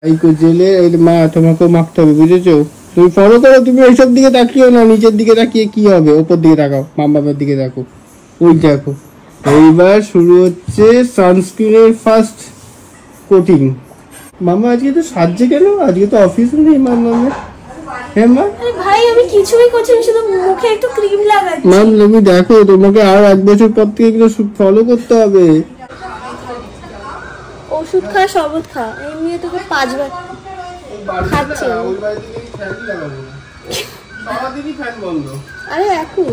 এই জেলে মা তোমাকেও মাখতে হবে, বুঝেছো? তুমি ফলো করো, তুমি ওইসব দিকে তাকিও না, নিচের দিকে তাকিয়ে কি হবে, ওপর দিকে তাকাও, মামার দিকে দেখো, ওই দেখো। এইবার শুরু হচ্ছে সানস্ক্রিনের ফার্স্ট কোটিং। মামা আজকে তো সাজছে কেন? আজকে তো অফিস নেই মামা। হ্যাঁ মা, ভাই আমি কিছুই করছি না, শুধু মুখে একটু ক্রিম লাগাচ্ছি। মাম তুমি দেখো, তোমাকে আর 1 বছর পর থেকে এগুলো ফলো করতে হবে। ওষুধ খা, শরবত খা, এমনি তোকে 5 বার খাচ্ছি। আরে এখন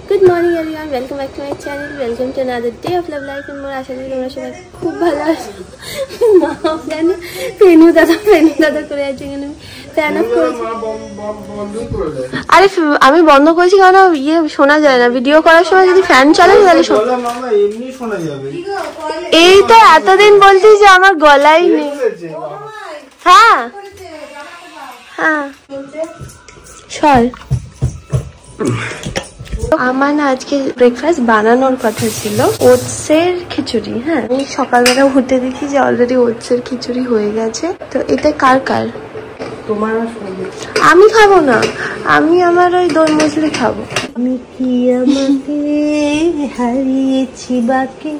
good morning everyone, welcome back to my channel, welcome to another day of love life. মোর আশা করি তোমরা সবাই খুব ভালো আছো। মা জানে ফেনু দাদা করে আছে, এখানে ফ্যান অফ করেছি। আরে আমি বন্ধ করেছি কারণ ইয়ে শোনা যায় না, ভিডিও করার সময় যদি ফ্যান চলে তাহলে শোনা যাবে। এই তো এতদিন বলছিস যে আমার গলায় নেই। হ্যাঁ হ্যাঁ সর। আমার না আজকে ব্রেকফাস্ট বানানোর কথা ছিল ওটসের খিচুড়ি। হ্যাঁ, আমি সকালবেলা উঠে দেখি যে অলরেডি ওটসের খিচুড়ি হয়ে গেছে। তো এটা কার কার? তোমার। আমি খাবো না, আমি আমার ওই দই মুসলি খাবো। আমি কি আমাকে হারিয়েছি বাকি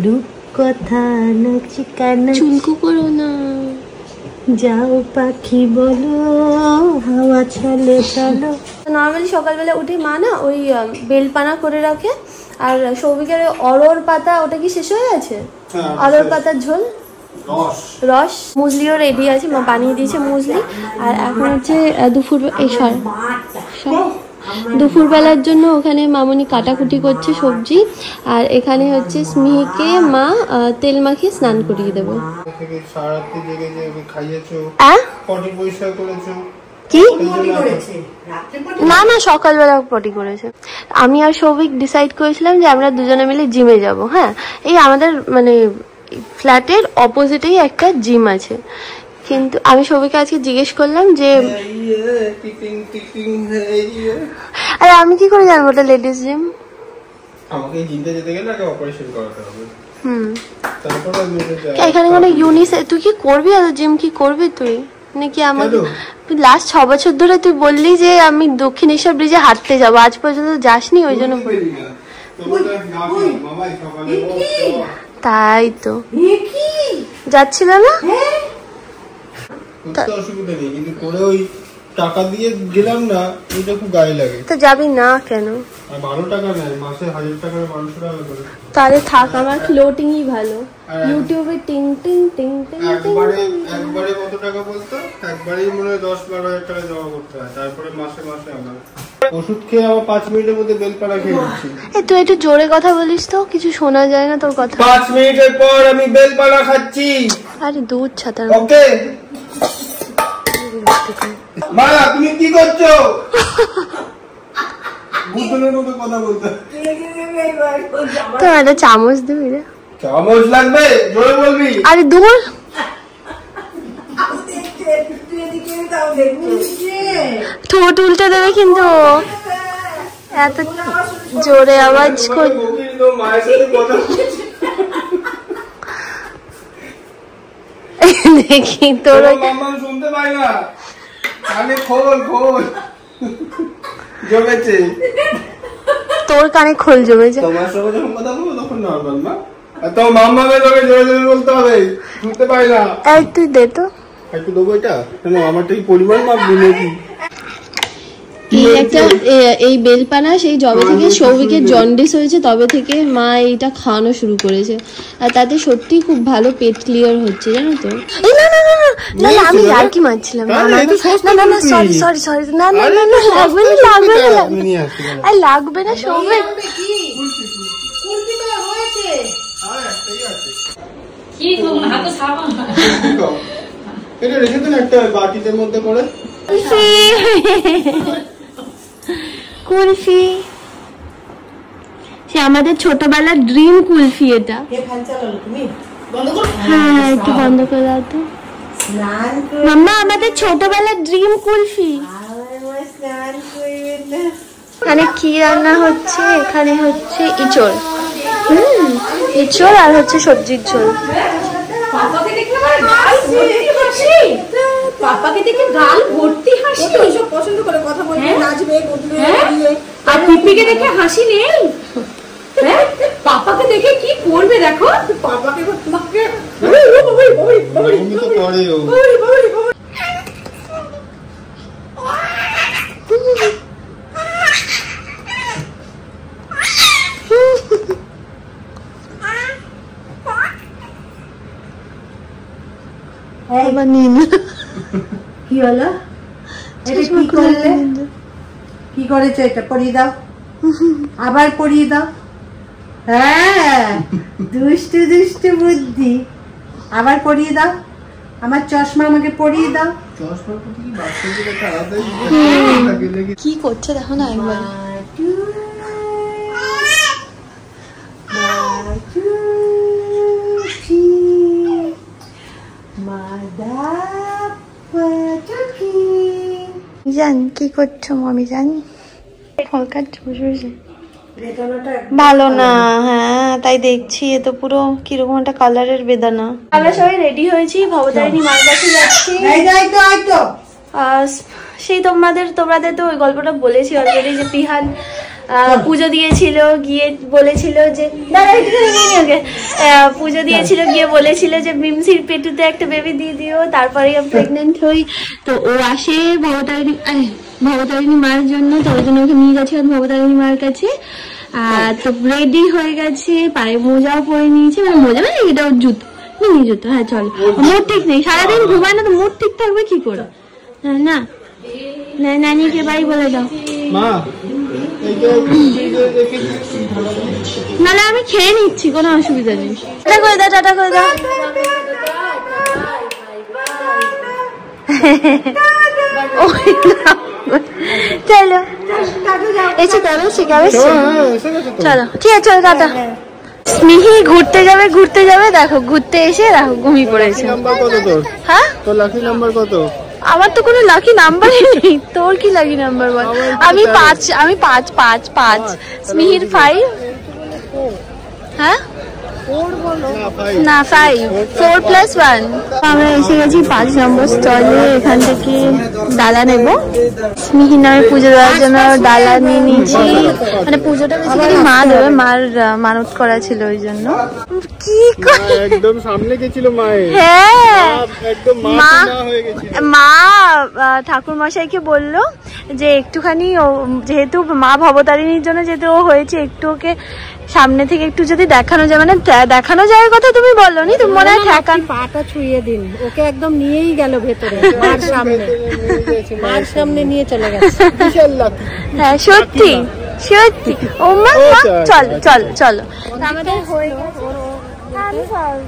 রূপ কথা না চিকানা, চুলকু করো না, যাও পাখি বলো হাওয়া চলে চলো। নর্মালি সকালবেলা উঠে মা না ওই বেলপানা করে রাখে, আর সৌভিকের অরর পাতা, ওটা কি শেষ হয়ে গেছে? অরর পাতার ঝোল রস। মুসলিও রেডি আছে, মা বানিয়ে দিয়েছে মুসলি। আর এখন হচ্ছে দুপুরবেলার জন্য ওখানে মামনি কাটাকুটি করছে সবজি, আর এখানে হচ্ছে স্মিহিকে মা তেল মাখিয়ে স্নান করিয়ে দেবে। কি না না, সকালবেলা পটি করেছে। আমি আর সৌভিক ডিসাইড করেছিলাম যে আমরা দুজনে মিলে জিমে যাব। হ্যাঁ, এই আমাদের মানে ফ্ল্যাটের অপোজিটেই একটা জিম আছে, কিন্তু আমি সৌভিককে আজকে জিজ্ঞেস করলাম যে আরে আমি কি করে জানবো ওটা লেডিস জিম? আমাকে জিমে যেতে গেলে আগে অপারেশন করাতে হবে। এখানে কোনো ইউনিসেক্স তুই কি করবি? আর জিম কি করবি তুই নাকি? আমাকে লাস্ট 6 বছর ধরে তুই বললি যে আমি দক্ষিণেশ্বর ব্রিজে হাঁটতে যাবো, আজ পর্যন্ত যাসনি, ওই জন্য বললি। তাই তো যাচ্ছিল না, অসুবিধা নেই, কিন্তু করে ওই টাকা দিয়ে গেলাম না, এটা খুব গায়ে লাগে। তো যাবি না কেন? 12 টাকা নেয় মাসে, 1000 টাকা 1200 টাকা করে। তাহলে থাক, আমার ফ্লোটিংই ভালো। ইউটিউবে টিং টিং টিং টিং একবারে কত টাকা বলতো? একবারেই মনে হয় 10-12 টাকা জমা করতে হয়, তারপরে মাসে মাসে আমার ওষুধ খেয়ে আবার 5 মিনিটের মধ্যে বেলপানা খেয়ে নিচ্ছি। তুই একটু জোরে কথা বলিস তো, কিছু শোনা যায় না তোর কথা। 5 মিনিটের পর আমি বেলপানা খাচ্ছি। আরে দুধ ছাতার। ওকে মা, তুমি কি করছো? বুঝলে না তো কথা বলতে। তো একটা চামচ দিবি রে। চামচ লাগবে, জোরে বলবি। আরে দূর, ঠোঁট উল্টে দেবে কিন্তু, এত জোরে আওয়াজ কর। দেখি তোর শুনতে পাই না, কানে খোল জমেছে, তোর কানে খোল জমেছে। তোমার সঙ্গে যখন কথা বলবো তখন নরমাল মা, আর তো মাম্মাকে তোকে জোরে জোরে বলতে হবে, শুনতে পাই না। তুই দে তো একটু দেবো। এটা কেন আমারটা কি পরিমাণ মাপবি নাকি? এই বেলপানা সেই জবে থেকে সৌভিকের জন্ডিস হয়েছে তবে থেকে মা এইটা খাওয়ানো শুরু করেছে, আর তাতে সত্যি খুব ভালো পেট ক্লিয়ার হচ্ছে, জানো তো। না না না না না, আমি আর কি মানছিলাম না না না, সরি সরি সরি, না না না না, লাগবে না লাগবে না সৌভিক। এটা রেখে দিন একটা বাটির মধ্যে করে। কুলফি, সে আমাদের ছোটবেলার ড্রিম কুলফি এটা। হ্যাঁ একটু বন্ধ করে দাও তো মাম্মা, আমাদের ছোটবেলার ড্রিম কুলফি। এখানে কি রান্না হচ্ছে? এখানে হচ্ছে ইঁচড়, ইঁচড় আর হচ্ছে সবজির ঝোল। হাসি, পাপাকে দেখে গাল ভর্তি হাসি। সব পছন্দ করে কথা বলবে, নাচবে, উঠবে, আর পিপিকে দেখে হাসি নেই। হ্যাঁ, পাপাকে দেখে কি করবে দেখো। পাপাকে তোমাকে কি হলো? এটা কি করলে? কি করেছো? এটা পরিয়ে দাও, আবার পরিয়ে দাও। হ্যাঁ, দুষ্টু দুষ্টু বুদ্ধি। আবার পরিয়ে দাও। আমার চশমা আমাকে পরিয়ে দাও। কি করছে দেখো না একবার। জান কি করছো মামি? জান ফল কাটছে বসে বসে। ভালো না, হ্যাঁ তাই দেখছি। এ তো পুরো কিরকম একটা কালারের বেদানা। আমরা সবাই রেডি হয়েছি, ভবতারিণী মার কাছে যাচ্ছি। সেই তোমাদের তো ওই গল্পটা বলেছি অলরেডি, যে পিহান পুজো দিয়েছিল, গিয়ে বলেছিল যে পুজো দিয়েছিল, গিয়ে বলেছিল যে মিমসির পেটুতে একটা বেবি দিয়ে দিও, তারপরে প্রেগনেন্ট হই। তো ও আসে ভবতারিণী মার জন্য, তো ওই জন্য ওকে নিয়ে গেছে ভবতারিণী মার কাছে। তো রেডি হয়ে গেছে, পায়ে মোজাও পরে নিয়েছে, মানে মোজা মানে এটা ওর জুতো, মিনি জুতো। হ্যাঁ চলো, মোট ঠিক নেই, সারাদিন ঘুমায় না তো মোট ঠিক থাকবে কি করে? হ্যাঁ না, নানিকে বাড়ি বলে দাও। নাহলে আমি খেয়ে নিচ্ছি, কোনো অসুবিধা নেই। টাটা করে দাও, টাটা করে দাও। চলো এসে যাবে, চলো ঠিক আছে, চলো টাটা। স্নেহি ঘুরতে যাবে, দেখো ঘুরতে এসে দেখো ঘুমিয়ে পড়েছে। হ্যাঁ, তোর লাকি নাম্বার কত? আমার তো কোনো লাকি নাম্বারই নেই। তোর কি লাকি নাম্বার বল? আমি 5 স্নেহির 5। হ্যাঁ না 5, 4+1। আমরা এসে গেছি 5 নম্বর স্টলে। এখান থেকে ডালা নেব। স্নেহি নামে পুজো দেওয়ার জন্য ডালা নিয়ে নিয়েছি। মানে পুজোটা বেসিক্যালি মা দেবে, মার মানত করা ছিল ওই জন্য। কি একদম সামনে গেছিল মায়ের। হ্যাঁ, একদম মা ঠাকুর মশাইকে বললো যে একটুখানি যেহেতু মা ভবতারিণীর জন্য যেহেতু ও হয়েছে, একটু ওকে সামনে থেকে একটু যদি দেখানো যায়, মানে দেখানো যায় কথা তুমি বললো নি, তুমি মনে হয় পাটা ছুঁয়ে দিন। ওকে একদম নিয়েই গেল ভেতরে, মার সামনে নিয়ে চলে গেছে। হ্যাঁ সত্যি সত্যি। ও মা চলো আমাদের হয়ে গেছে। আমি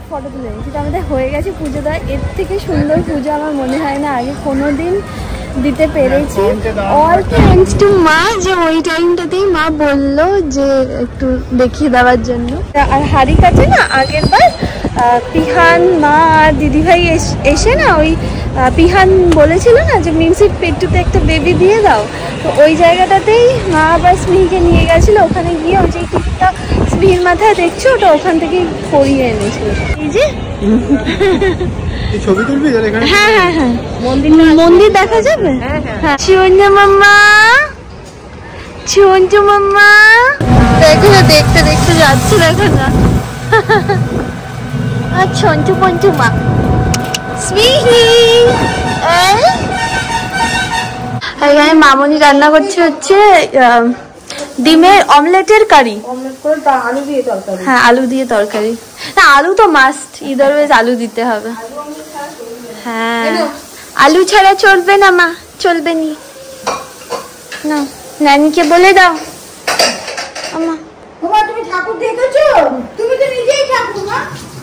ফটো তুলে নিচ্ছি। আমাদের হয়ে গেছে পুজো দেওয়া। এর থেকে সুন্দর পুজো আমার মনে হয় না আগে কোনোদিন দিতে পেরেছি। অল থ্যাঙ্কস টু মা, যে ওই টাইমটাতেই মা বললো যে একটু দেখিয়ে দেওয়ার জন্য। আর হাড়ি কাছে না আগের বার পিহান, মা আর দিদিভাই এসে না ওই পিহান বলেছিল না যে মিমসির পেটুতে একটা বেবি দিয়ে দাও, তো ওই জায়গাটাতেই মা আবার স্নেহিকে নিয়ে গেছিল। ওখানে গিয়ে ওই যে টিপটা স্নেহির মাথায় দেখছো, ওটা ওখান থেকেই পরিয়ে এনেছিল। এই যে ছবি তুলবি এখানে? হ্যাঁ হ্যাঁ হ্যাঁ, মন্দির দেখা যাবে। হ্যাঁ চুঞ্জু মাম্মা, চুঞ্জু মাম্মা দেখো না, দেখতে দেখতে যাচ্ছে, দেখো না। আর ছঞ্চু পঞ্চু মা স্নেহি। এখানে মামনি রান্না করছে হচ্ছে ডিমের অমলেটের কারি। হ্যাঁ আলু দিয়ে তরকারি। না আলু তো মাস্ট, ইদার ওয়েজ আলু দিতে হবে। হ্যাঁ আলু ছাড়া চলবে না মা, চলবে নি। না নানিকে বলে দাও। আমা তুমি ঠাকুর দেখেছো? তুমি তো নিজেই ঠাকুর। মা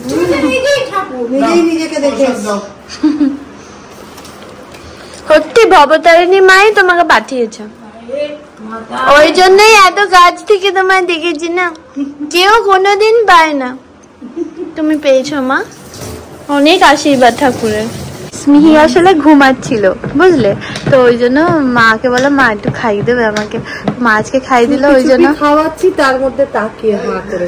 তুমি তো নিজেই ঠাকুর, নিজেকে দেখেছো। সত্যি ভবতারিণী মাই তোমাকে পাঠিয়েছে, ওই জন্যই এত কাছ থেকে তোমায় দেখেছি না, কেউ কোনোদিন পায় না, তুমি পেয়েছো মা। অনেক আশীর্বাদ ঠাকুরের। স্নেহি আসলে ঘুমাচ্ছিল বুঝলে, তো ওই জন্য মাকে বলো মা একটু খাইয়ে দেবে আমাকে। মা আজকে খাইয়ে দিল, ওই জন্য খাওয়াচ্ছি, তার মধ্যে তাকিয়ে হা করে।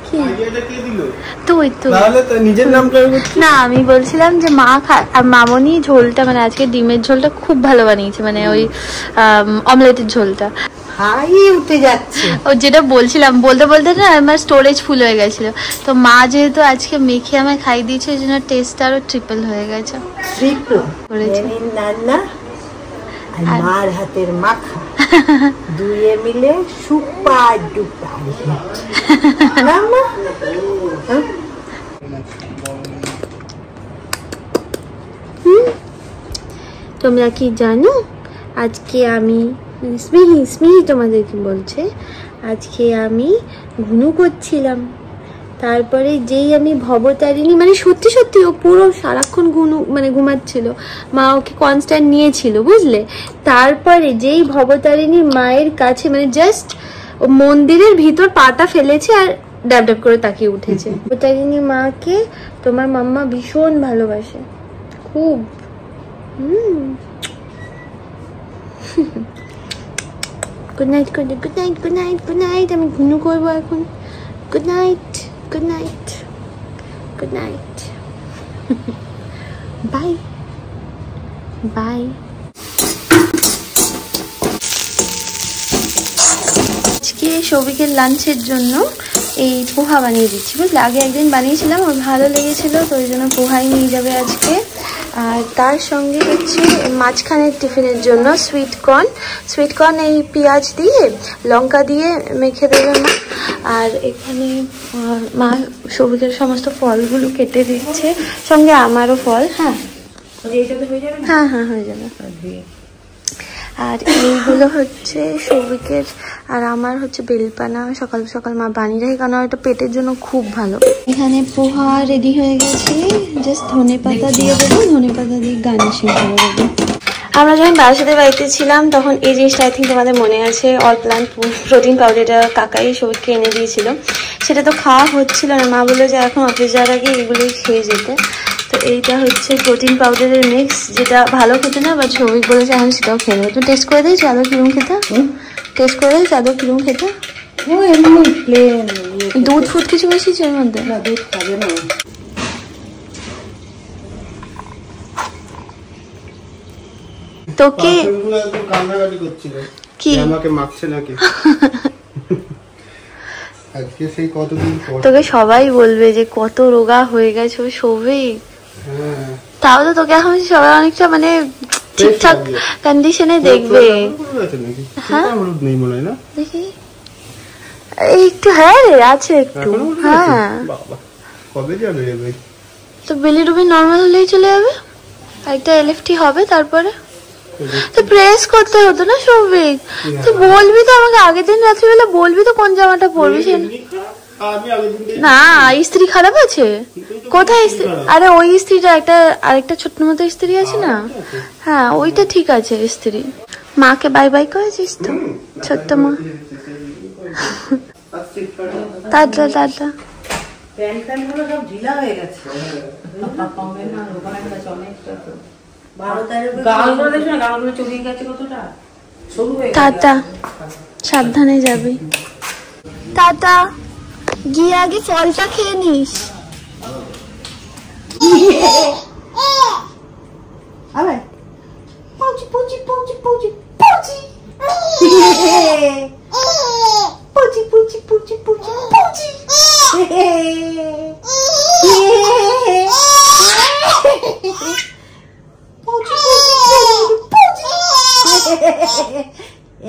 কি আইডিয়াটা কে দিল? তো ওই তো তাহলে তো নিজের নাম করে বলছি। না, আমি বলছিলাম যে মা আর মামনি ঝোলটা মানে আজকে ডিমের ঝোলটা খুব ভালো বানিয়েছে, মানে ওই অমলেটের ঝোলটা। হাই উঠে যাচ্ছে। ও যেটা বলছিলাম বলতে বলতে না আমার স্টোরেজ ফুল হয়ে গেছিল, তো মা যেহেতু আজকে মেখে আমায় খাই দিয়েছে ওই জন্য টেস্ট আরো ট্রিপল হয়ে গেছে। করেছে। রান্না আর মার হাতের মাখা দুয়ে মিলে সুপার ডুপার না মা? তোমরা কি জানো আজকে আমি স্মিহি তোমাদেরকে বলছে আজকে আমি ঘুনু করছিলাম, তারপরে যেই আমি ভবতারিণী মানে সত্যি সত্যি ও পুরো সারাক্ষণ ঘুমাচ্ছিল, মা ওকে কনস্ট্যান্ট নিয়েছিল বুঝলে। তারপরে যেই ভবতারিণী মায়ের কাছে মানে জাস্ট মন্দিরের ভিতর পাটা ফেলেছে আর ডাব ডাব করে তাকিয়ে উঠেছে। ভবতারিণী মাকে তোমার মাম্মা ভীষণ ভালোবাসে খুব। Good night good night good night good night. আমি ঘুনু করবো এখন। Good night good night good night. Bye bye. আজকে সৌভিকের লাঞ্চের জন্য এই পোহা বানিয়ে দিচ্ছি বুঝলে। আগে একদিন বানিয়েছিলাম, ওর ভালো লেগেছিল, তো ওই জন্য পোহাই নিয়ে যাবে আজকে। আর তার সঙ্গে হচ্ছে মাঝখানের টিফিনের জন্য সুইটকর্ন এই পেঁয়াজ দিয়ে লঙ্কা দিয়ে মেখে দেবে মা। আর এখানে মা সৌভিকের সমস্ত ফলগুলো কেটে দিচ্ছে, সঙ্গে আমারও ফল। হ্যাঁ হ্যাঁ হ্যাঁ হয়ে যাবে। আর এইগুলো হচ্ছে সৌভিকের আর আমার হচ্ছে বেলপানা, সকাল সকাল মা বানিয়ে রাখে কারণ এটা পেটের জন্য খুব ভালো। এখানে পোহা রেডি হয়ে গেছে, জাস্ট ধনে পাতা দিয়ে দেবো, ধনে পাতা দিয়ে গার্নিশিং করে দেবো। আমরা যখন বারাসাতের বাড়িতে ছিলাম তখন এই জিনিসটা আই থিঙ্ক তোমাদের মনে আছে, অল প্লান্ট প্রোটিন পাউডারটা কাকাই সৌভিককে এনে দিয়েছিল, সেটা তো খাওয়া হচ্ছিল না। মা বললো যে এখন অফিস যাওয়ার আগে এগুলোই খেয়ে যেতে। তো এইটা হচ্ছে প্রোটিন পাউডারের মিক্স, যেটা ভালো খেতে না, বাট সৌভিক বলেছে এখন সেটাও খেয়ে নেবো। তুমি টেস্ট করে দিয়েছো আদৌ কিরম খেতে? টেস্ট করে দিয়েছো আদৌ কিরম খেতে? দুধ ফুট কিছু বসিয়েছে এর মধ্যে? না দুধ খাবে না। তোকে কান্নাকাটি করছিল কি আমাকে মাখছে নাকি। আজকে সেই কতদিন পর তোকে সবাই বলবে যে কত রোগা হয়ে গেছে সৌভিক। তাও তো তোকে এখন সবাই অনেকটা মানে ঠিকঠাক কন্ডিশনে দেখবে। হ্যাঁ দেখি একটু, হ্যাঁ রে আছে একটু। হ্যাঁ কবে যাবে রে ভাই? তো বিলিরুবিন নর্মাল হলেই চলে যাবে, একটা এলএফটি হবে, তারপরে তো প্রেস করতে হতো না সৌভিক। তুই বলবি তো আমাকে আগের দিন রাত্রিবেলা, বলবি তো কোন জামাটা পরবি। না ইস্ত্রি খারাপ আছে কোথায় ইস্ত্রি? আরে ওই ইস্ত্রিটা একটা আরেকটা ছোট্ট মতো ইস্ত্রি আছে না, হ্যাঁ ওইটা ঠিক আছে ইস্ত্রি। মাকে বাই বাই করেছিস তো ছোট্ট মা? Tata tata. টাটা, সাবধানে যাবি। টাটা, গিয়ে আগে ফলটা খেয়ে নিস। আবার পৌঁছি পৌঁছি পৌঁছি পৌঁছি পৌঁছি পৌঁছি পৌঁছি পৌঁছি পৌঁছি পৌঁছি।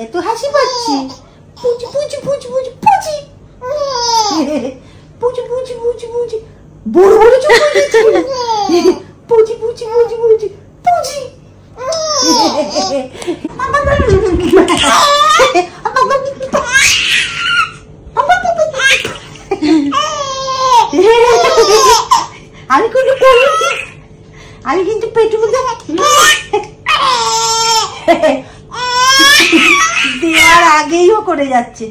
এত হাসি পাচ্ছি। পুচি পুচি পুচি পুচি পুচি পুচি পুচি পুচি পুচি বড় বড় চোখ পুচি পুচি পুচি পুচি পুচি। আমি কিন্তু পেটু দেওয়ার আগেই ও করে যাচ্ছে।